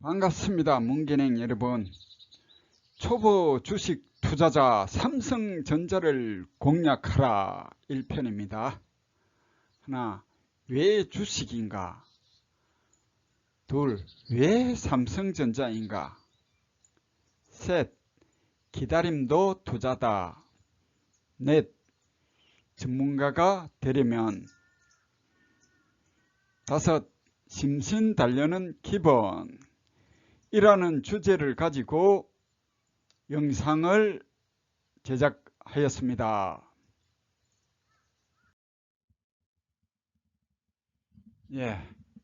반갑습니다. 문gen행 여러분. 초보 주식 투자자 삼성전자를 공략하라 1편입니다. 하나, 왜 주식인가? 둘, 왜 삼성전자인가? 셋, 기다림도 투자다. 넷, 전문가가 되려면. 다섯, 심신 단련은 기본. 이라는 주제를 가지고 영상을 제작하였습니다.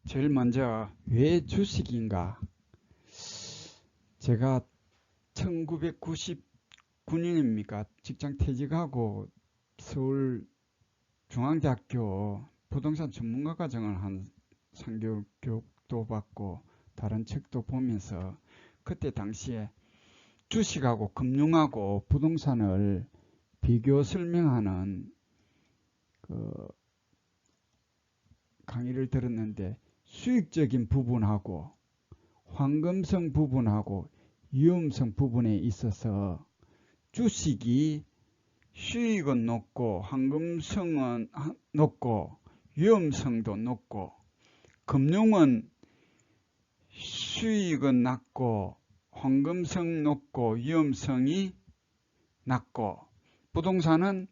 제일 먼저 왜 주식인가? 제가 1999년입니까? 직장 퇴직하고 서울중앙대학교 부동산 전문가 과정을 한 3개월 교육도 받고 다른 책도 보면서 그때 당시에 주식하고 금융하고 부동산을 비교 설명하는 강의를 들었는데 수익적인 부분하고 황금성 부분하고 위험성 부분에 있어서 주식이 수익은 높고 황금성은 높고 위험성도 높고 금융은 수익은 낮고 황금성 높고 위험성이 낮고 부동산은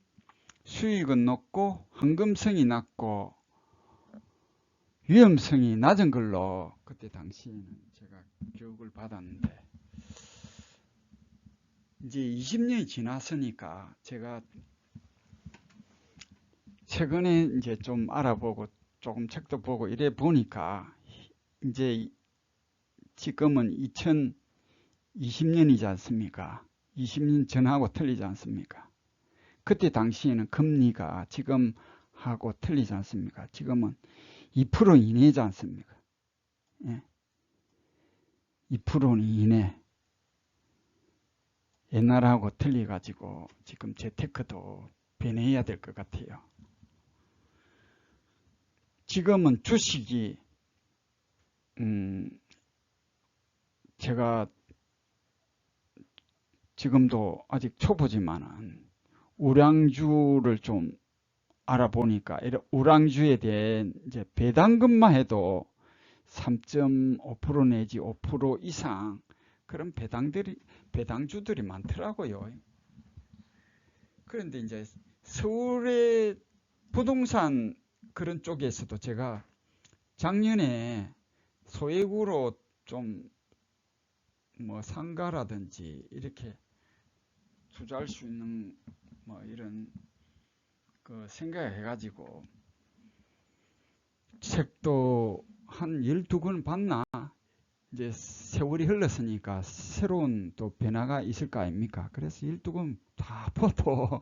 수익은 높고 황금성이 낮고 위험성이 낮은 걸로 그때 당시에는 제가 교육을 받았는데 이제 20년이 지났으니까 제가 최근에 이제 좀 알아보고 조금 책도 보고 이래 보니까 이제 지금은 2020년이지 않습니까? 20년 전하고 틀리지 않습니까? 그때 당시에는 금리가 지금하고 틀리지 않습니까? 지금은 2% 이내지 않습니까? 2% 이내. 옛날하고 틀려가지고 지금 재테크도 변해야 될 것 같아요. 지금은 주식이 제가 지금도 아직 초보지만은 우량주를 좀 알아보니까 우량주에 대한 이제 배당금만 해도 3.5% 내지 5% 이상 그런 배당주들이 많더라고요. 그런데 이제 서울의 부동산 그런 쪽에서도 제가 작년에 소액으로 좀 뭐 상가라든지 이렇게 투자할 수 있는 뭐 이런 그 생각을 해가지고 책도 한 12권 봤나? 이제 세월이 흘렀으니까 새로운 또 변화가 있을 거 아닙니까? 그래서 12권 다 봐도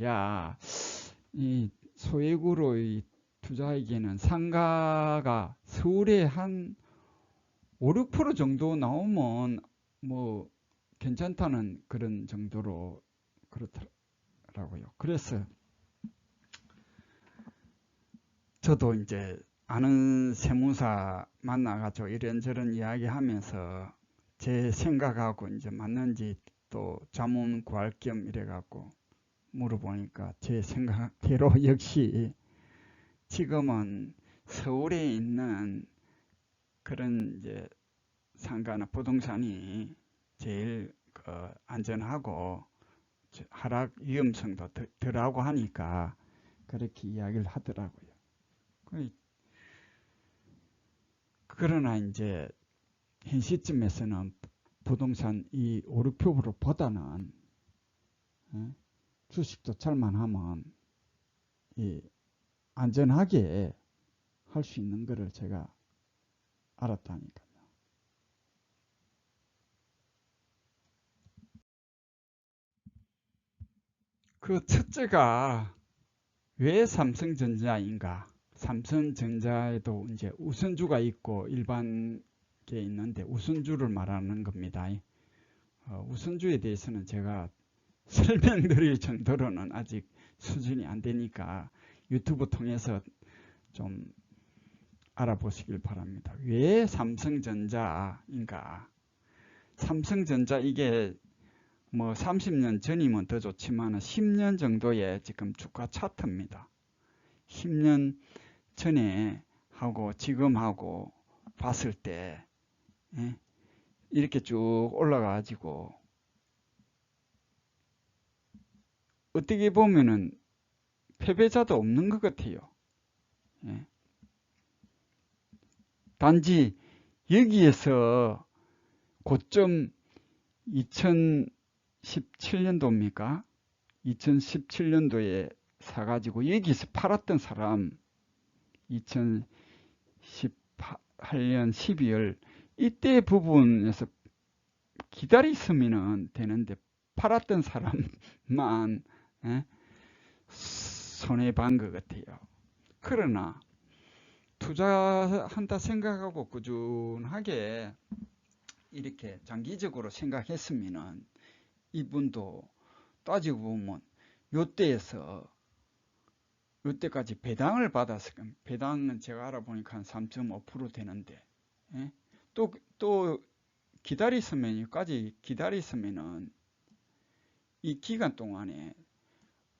야, 이 소액으로 이 투자에게는 상가가 서울에 한 5, 6% 정도 나오면 뭐 괜찮다는 그런 정도로 그렇더라고요. 그래서 저도 이제 아는 세무사 만나가지고 이런저런 이야기하면서 제 생각하고 이제 맞는지 또 자문 구할 겸 이래갖고 물어보니까 제 생각대로 역시 지금은 서울에 있는 그런 이제 상가나 부동산이 제일 안전하고 하락 위험성도 덜하고 하니까 그렇게 이야기를 하더라고요. 그러나 이제 현 시점에서는 부동산 이 5, 6%보다는 주식도 잘만 하면 이 안전하게 할 수 있는 것을 제가 알았다니까요. 그 첫째가 왜 삼성전자인가? 삼성전자에도 이제 우선주가 있고 일반 게 있는데 우선주를 말하는 겁니다. 우선주에 대해서는 제가 설명드릴 정도로는 아직 수준이 안 되니까 유튜브 통해서 좀 알아보시길 바랍니다. 왜 삼성전자인가? 삼성전자 이게 뭐 30년 전이면 더 좋지만 10년 정도의 지금 주가 차트입니다. 10년 전에 하고 지금하고 봤을 때 이렇게 쭉 올라가가지고 어떻게 보면은 패배자도 없는 것 같아요. 단지 여기에서 고점 2017년도입니까? 2017년도에 사가지고 여기서 팔았던 사람 2018년 12월 이때 부분에서 기다렸으면 되는데 팔았던 사람만 손해본 것 같아요. 그러나 투자한다 생각하고 꾸준하게 이렇게 장기적으로 생각했으면 이분도 따지고 보면 요때에서 요때까지 배당을 받았을 겁니다. 배당은 제가 알아보니까 한 3.5% 되는데 또 기다렸으면 여기까지 기다렸으면은 이 기간 동안에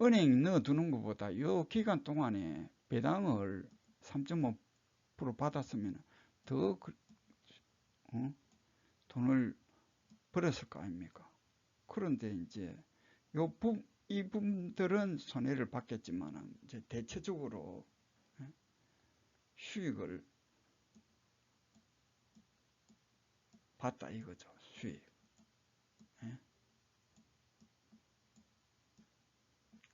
은행 넣어두는 것보다 이 기간 동안에 배당을 3.5% 받았으면 더 돈을 벌었을 거 아닙니까? 그런데 이제 이 분들은 손해를 받겠지만 이제 대체적으로 수익을 봤다 이거죠. 수익.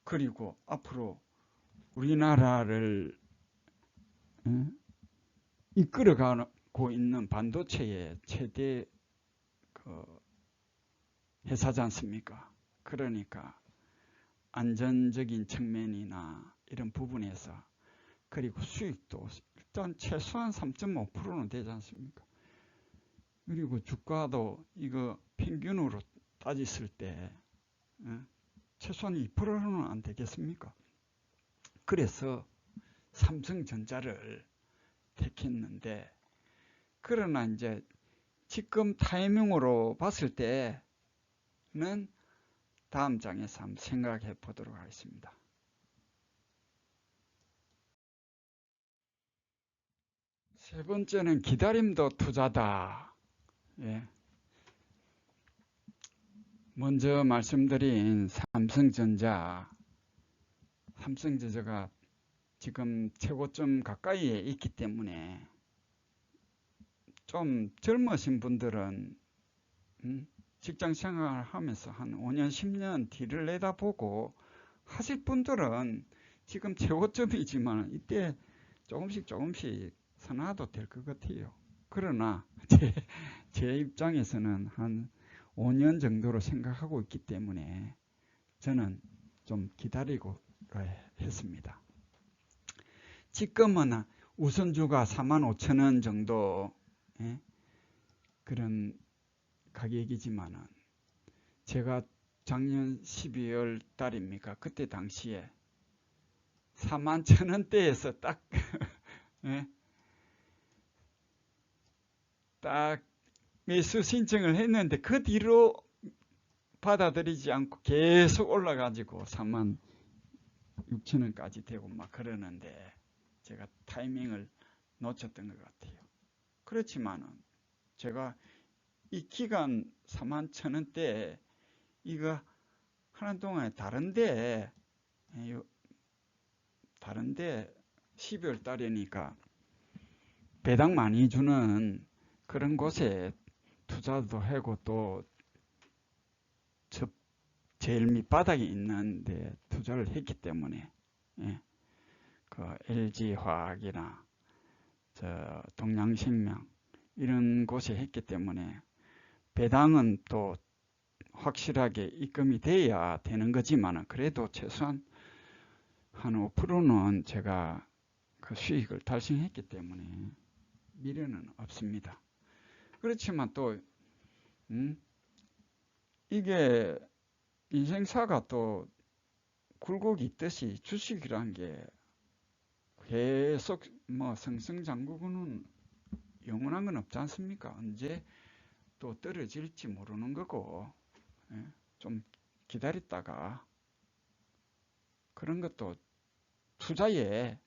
그리고 앞으로 우리나라를 이끌어가고 있는 반도체의 최대 회사지 않습니까? 그러니까 안전적인 측면이나 이런 부분에서 그리고 수익도 일단 최소한 3.5%는 되지 않습니까? 그리고 주가도 이거 평균으로 따졌을 때 최소한 2%는 안 되겠습니까? 그래서 삼성전자를 택했는데 그러나 이제 지금 타이밍으로 봤을 때는 다음 장에서 한번 생각해 보도록 하겠습니다. 세 번째는 기다림도 투자다. 먼저 말씀드린 삼성전자가 지금 최고점 가까이에 있기 때문에 좀 젊으신 분들은 직장 생활을 하면서 한 5년, 10년 뒤를 내다보고 하실 분들은 지금 최고점이지만 이때 조금씩 사놔도 될 것 같아요. 그러나 제 입장에서는 한 5년 정도로 생각하고 있기 때문에 저는 좀 기다리고 했습니다. 지금은 우선주가 45,000원 정도 그런 가격이지만은 제가 작년 12월 달입니까? 그때 당시에 41,000원대에서 딱 매수 신청을 했는데 그 뒤로 받아들이지 않고 계속 올라가지고 46,000원까지 되고 막 그러는데 제가 타이밍을 놓쳤던 것 같아요. 그렇지만은 제가 이 기간 41,000원대 이거 하는 동안에 다른데 12월 달이니까 배당 많이 주는 그런 곳에 투자도 하고 또 제일 밑바닥에 있는데 투자를 했기 때문에 그 LG화학이나 동양생명 이런 곳에 했기 때문에 배당은 또 확실하게 입금이 돼야 되는 거지만 그래도 최소한 한 5%는 제가 그 수익을 달성했기 때문에 미련은 없습니다. 그렇지만 또 이게 인생사가 또 굴곡이 있듯이 주식이란 게 계속 뭐 승승장구는 영원한 건 없지 않습니까? 언제 또 떨어질지 모르는 거고, 예? 좀 기다렸다가 그런 것도 투자의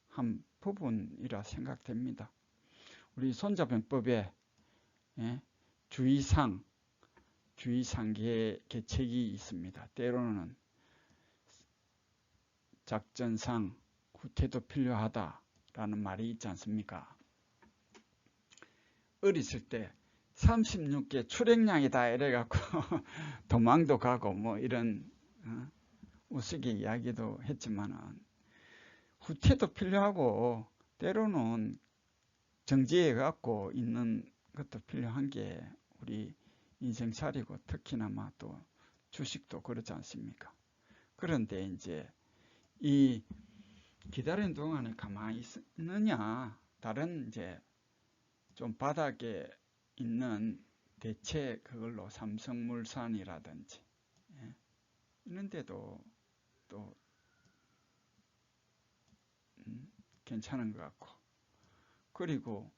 한 부분이라 생각됩니다. 우리 손자병법에 예? 주의상계 계책이 있습니다. 때로는 작전상 후퇴도 필요하다라는 말이 있지 않습니까? 어렸을 때 36개 출행량이다 이래갖고 도망도 가고 뭐 이런 우스개 이야기도 했지만은 후퇴도 필요하고 때로는 정지해 갖고 있는 것도 필요한 게 우리 인생살이고 특히나 또 주식도 그렇지 않습니까? 그런데 이제 이 기다리는 동안에 가만히 있느냐, 다른 이제 좀 바닥에 있는 대체 그걸로 삼성물산이라든지 예, 이런 데도 또 괜찮은 것 같고, 그리고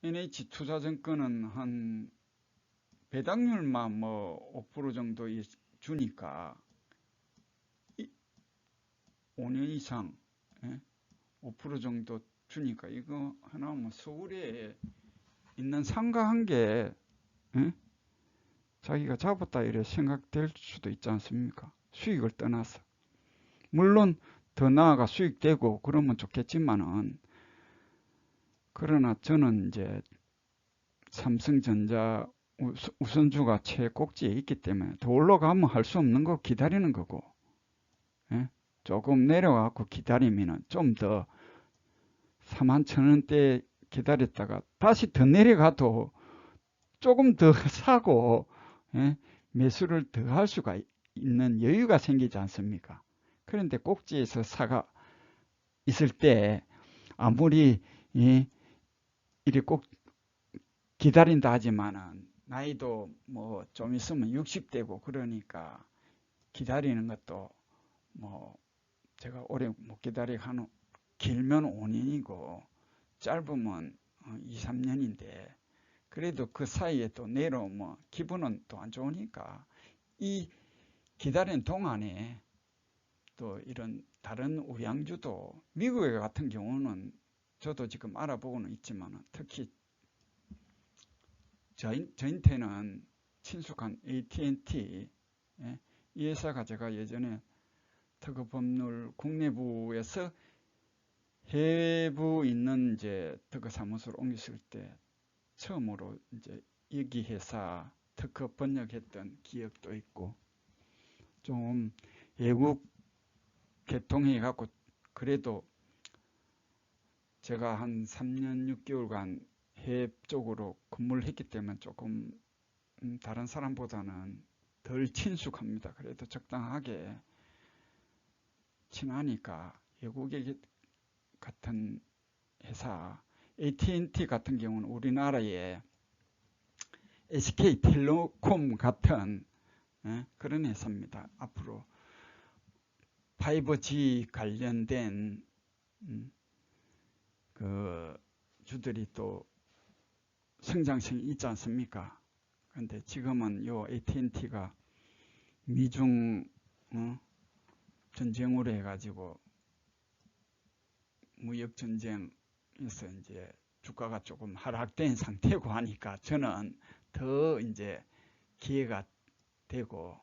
NH투자증권은 한 배당률만 뭐 5% 정도 주니까 5년 이상 5% 정도 주니까 이거 하나 뭐 서울에 있는 상가 한 개 자기가 잡았다 이래 생각될 수도 있지 않습니까? 수익을 떠나서 물론 더 나아가 수익되고 그러면 좋겠지만은, 그러나 저는 이제 삼성전자 우선주가 최꼭지에 있기 때문에 더 올라가면 할 수 없는 거 기다리는 거고, 예? 조금 내려가고 기다리면은 좀 더 41,000원대 기다렸다가 다시 더 내려가도 조금 더 사고 예? 매수를 더 할 수가 있는 여유가 생기지 않습니까? 그런데 꼭지에서 사가 있을 때 아무리 이리 꼭 기다린다 하지만은 나이도 뭐 좀 있으면 60대고 그러니까 기다리는 것도 뭐 제가 오래 못 기다리고 하는, 길면 5년이고 짧으면 2, 3년인데 그래도 그 사이에 또 내려오면 기분은 또 안 좋으니까 이 기다리는 동안에 또 이런 다른 우량주도 미국 같은 경우는 저도 지금 알아보고는 있지만 특히 저한테는 친숙한 AT&T 이 회사가 제가 예전에 특허법률 국내부에서 해외부 있는 이제 특허 사무소로 옮겼을 때 처음으로 이제 여기 회사 특허 번역했던 기억도 있고, 좀 외국 개통해 갖고 그래도 제가 한 3년 6개월간 해외 쪽으로 근무를 했기 때문에 조금 다른 사람보다는 덜 친숙합니다. 그래도 적당하게 친하니까 외국의 같은 회사, AT&T 같은 경우는 우리나라의 SK텔레콤 같은 그런 회사입니다. 앞으로 5G 관련된 그 주들이 또 성장성이 있지 않습니까? 그런데 지금은 요 AT&T가 미중 전쟁으로 해가지고 무역 전쟁에서 이제 주가가 조금 하락된 상태고 하니까 저는 더 이제 기회가 되고,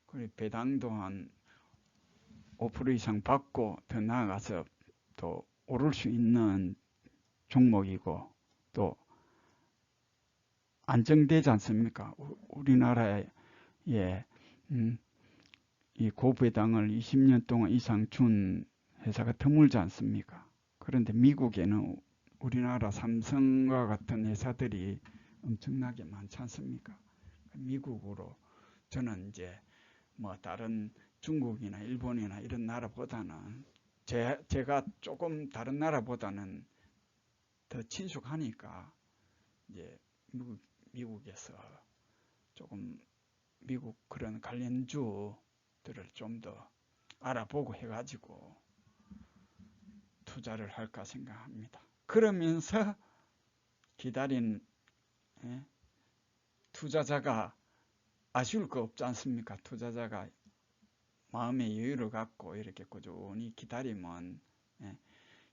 그리고 배당도 한 5% 이상 받고 더 나아가서 또 오를 수 있는 종목이고 또 안정되지 않습니까? 우리나라에 이 고배당을 20년 동안 이상 준 회사가 드물지 않습니까? 그런데 미국에는 우리나라 삼성과 같은 회사들이 엄청나게 많지 않습니까? 미국으로 저는 이제 뭐 다른 중국이나 일본이나 이런 나라보다는 제가 조금 다른 나라보다는 더 친숙하니까 이제 미국에서 조금 미국 그런 관련주들을 좀 더 알아보고 해가지고 투자를 할까 생각합니다. 그러면서 기다린 투자자가 아쉬울 거 없지 않습니까? 투자자가 마음의 여유를 갖고 이렇게 꾸준히 기다리면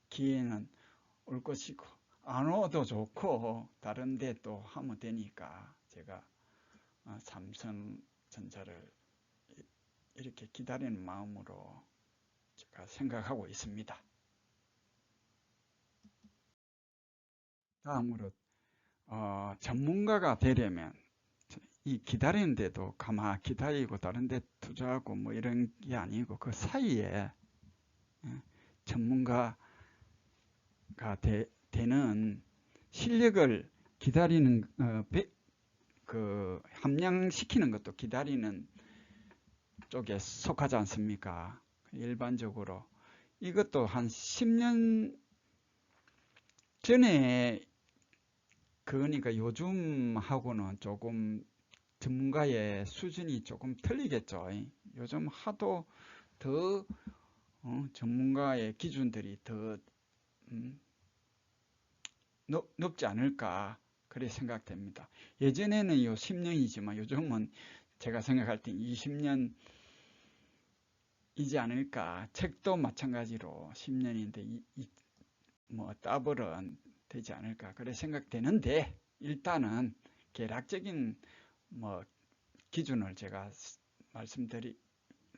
기회는 올 것이고 안 와도 좋고 다른 데 또 하면 되니까 제가 삼성전자를 이렇게 기다리는 마음으로 제가 생각하고 있습니다. 다음으로 전문가가 되려면 이 기다리는데도 가만 기다리고 다른 데 투자하고 뭐 이런 게 아니고 그 사이에 전문가가 되는 실력을 기다리는 함양시키는 것도 기다리는 쪽에 속하지 않습니까? 일반적으로 이것도 한 10년 전에 그러니까 요즘하고는 조금 전문가의 수준이 조금 틀리겠죠. 요즘 하도 더 전문가의 기준들이 더 높지 않을까 그렇게 생각됩니다. 예전에는 10년이지만 요즘은 제가 생각할 때 20년이지 않을까. 책도 마찬가지로 10년인데 뭐 더블은 되지 않을까 그렇게 생각되는데 일단은 계략적인 뭐 기준을 제가 말씀드린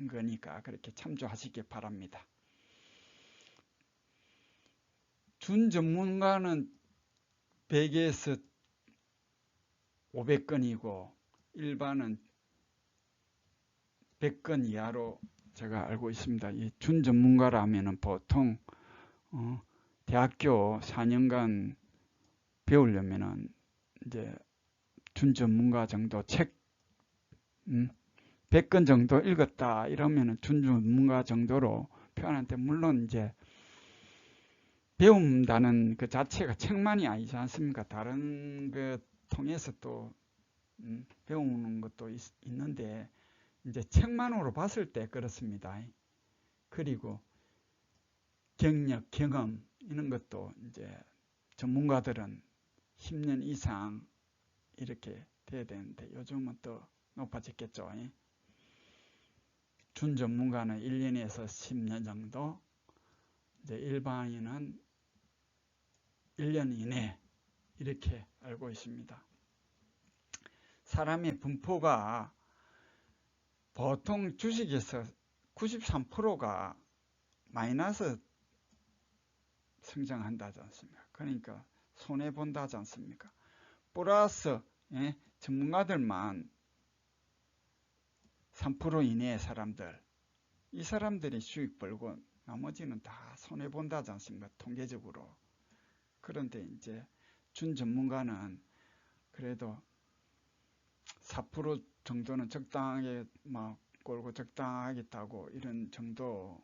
거니까 그렇게 참조하시기 바랍니다. 준 전문가는 100에서 500건이고 일반은 100건 이하로 제가 알고 있습니다. 이 준 전문가라면은 보통 대학교 4년간 배우려면은 이제 준 전문가 정도 책 100건 정도 읽었다 이러면은 준 전문가 정도로 표현하는데 물론 이제 배운다는 그 자체가 책만이 아니지 않습니까? 다른 그 통해서 또 배우는 것도 있는데 이제 책만으로 봤을 때 그렇습니다. 그리고 경력, 경험 이런 것도 이제 전문가들은 10년 이상 이렇게 돼야 되는데 요즘은 또 높아졌겠죠. 준 전문가는 1년에서 10년 정도, 이제 일반인은 1년 이내 이렇게 알고 있습니다. 사람의 분포가 보통 주식에서 93%가 마이너스 성장한다지 않습니까? 그러니까 손해본다지 않습니까? 플러스 전문가들만 3% 이내의 사람들, 이 사람들이 수익 벌고 나머지는 다 손해본다지 않습니까? 통계적으로. 그런데 이제 준 전문가는 그래도 4% 정도는 적당하게 막 꼴고 적당하겠다고 이런 정도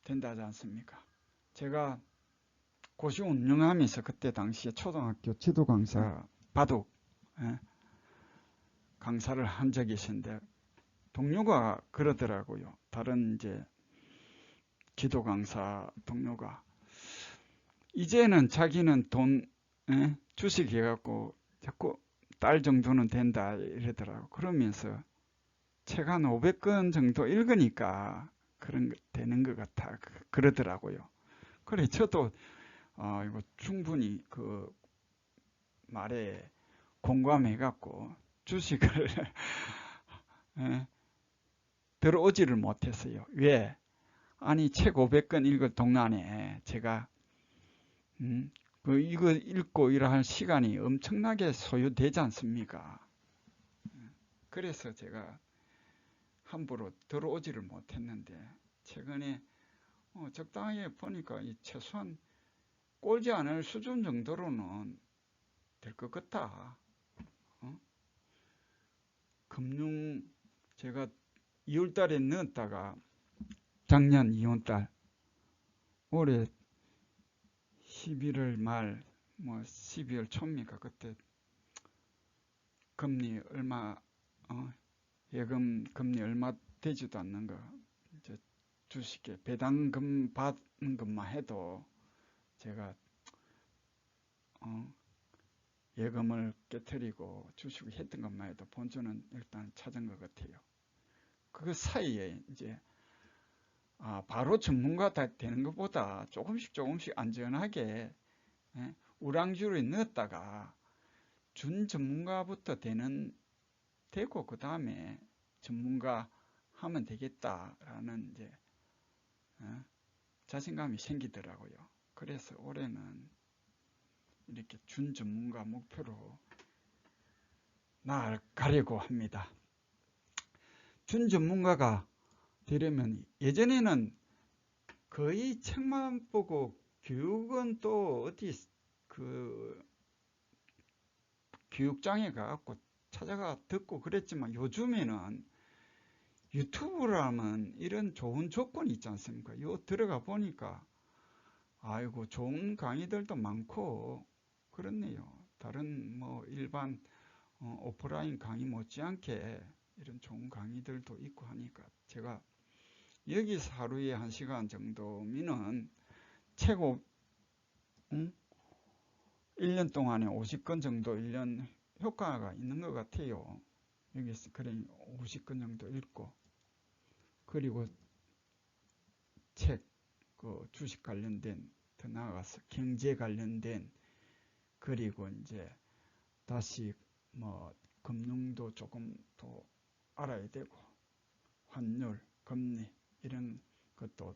된다지 않습니까? 제가 고시 운영하면서 그때 당시에 초등학교 지도 강사 바둑 강사를 한 적이 있었는데 동료가 그러더라고요. 다른 이제 지도 강사 동료가 이제는 자기는 돈 주식 해갖고 자꾸 딸 정도는 된다 이러더라고. 그러면서 책 한 500권 정도 읽으니까 그런 거 되는 것 같아 그러더라고요. 그래 저도 이거 충분히 그 말에 공감해갖고 주식을 들어오지를 못했어요. 왜? 아니 책 500권 읽을 동안에 제가 이거 읽고 일할 시간이 엄청나게 소요되지 않습니까? 그래서 제가 함부로 들어오지를 못했는데 최근에 적당하게 보니까 최소한 꼴지 않을 수준 정도로는 될 것 같다. 금융 제가 2월달에 넣었다가 작년 2월달 올해 11월 말 뭐 12월 초입니까? 그때 금리 얼마 예금 금리 얼마 되지도 않는 거 이제 주식에 배당금 받는 것만 해도 제가 예금을 깨트리고 주식을 했던 것만 해도 본전은 일단 찾은 것 같아요. 그 사이에 이제 바로 전문가 되는 것보다 조금씩 안전하게 우량주를 넣었다가 준 전문가부터 되고 그 다음에 전문가 하면 되겠다라는 이제 자신감이 생기더라고요. 그래서 올해는 이렇게 준 전문가 목표로 나아가려고 합니다. 준 전문가가 되려면 예전에는 거의 책만 보고 교육은 또 어디 교육장에 가갖고 찾아가 듣고 그랬지만 요즘에는 유튜브라면 이런 좋은 조건이 있지 않습니까? 요 들어가 보니까 아이고 좋은 강의들도 많고 그렇네요. 다른 뭐 일반 오프라인 강의 못지않게 이런 좋은 강의들도 있고 하니까 제가 여기서 하루에 1시간 정도면은 최고 1년 동안에 50건 정도 1년 효과가 있는 것 같아요. 여기서 그래 50건 정도 읽고 그리고 책, 주식 관련된 더 나아가서 경제 관련된 그리고 이제 다시 뭐 금융도 조금 더 알아야 되고 환율, 금리 이런 것도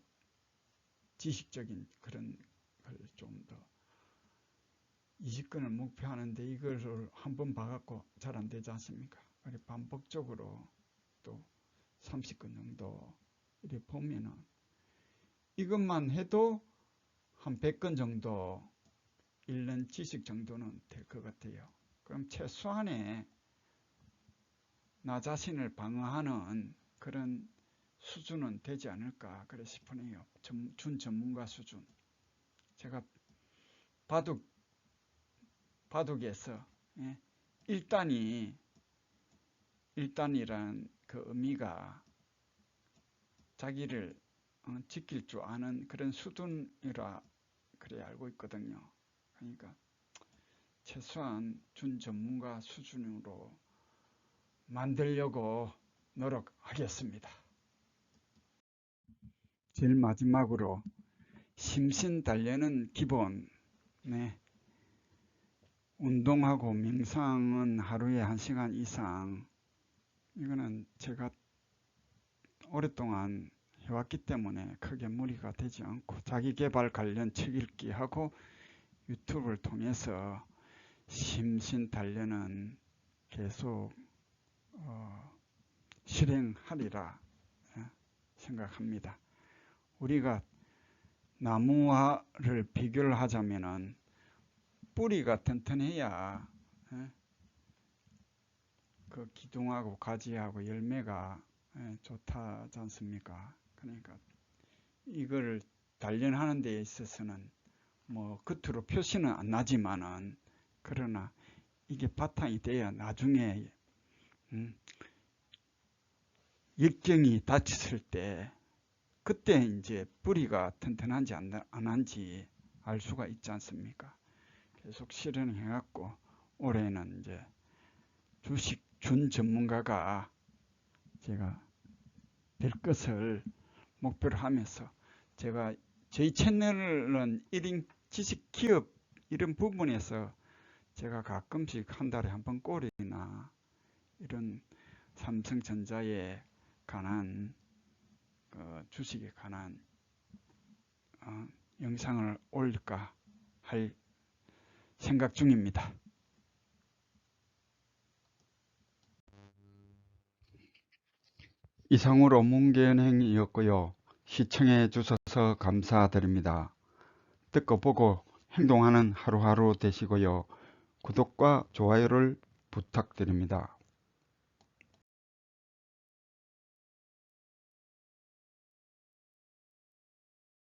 지식적인 그런 걸 좀 더 20건을 목표하는데 이걸 한번 봐갖고 잘 안 되지 않습니까? 반복적으로 또 30건 정도 이렇게 보면은 이것만 해도 한 100건 정도 1년 지식 정도는 될 것 같아요. 그럼 최소한의 나 자신을 방어하는 그런 수준은 되지 않을까 그래 싶으네요. 준 전문가 수준. 제가 바둑에서 1단이란 그 의미가 자기를 지킬 줄 아는 그런 수준이라 그래 알고 있거든요. 그러니까 최소한 준 전문가 수준으로 만들려고 노력하겠습니다. 제일 마지막으로 심신-단련은 기본. 운동하고 명상은 하루에 1시간 이상. 이거는 제가 오랫동안 해왔기 때문에 크게 무리가 되지 않고 자기계발 관련 책 읽기 하고 유튜브를 통해서 심신-단련은 계속 실행하리라 생각합니다. 우리가 나무와를 비교를 하자면은 뿌리가 튼튼해야 그 기둥하고 가지하고 열매가 좋다지 않습니까? 그러니까 이걸 단련하는 데 있어서는 뭐 겉으로 표시는 안 나지만은 그러나 이게 바탕이 돼야 나중에 역경이 닥쳤을 때 그때 이제 뿌리가 튼튼한지 안 한지 알 수가 있지 않습니까? 계속 실현해 갖고 올해는 이제 주식 준 전문가가 제가 될 것을 목표로 하면서 제가 저희 채널은 1인 지식 기업 이런 부분에서 제가 가끔씩 한 달에 한 번 꼴이나 이런 삼성전자에 관한 주식에 관한 영상을 올릴까 할 생각 중입니다. 이상으로 문견행이었고요. 시청해 주셔서 감사드립니다. 듣고 보고 행동하는 하루하루 되시고요. 구독과 좋아요를 부탁드립니다.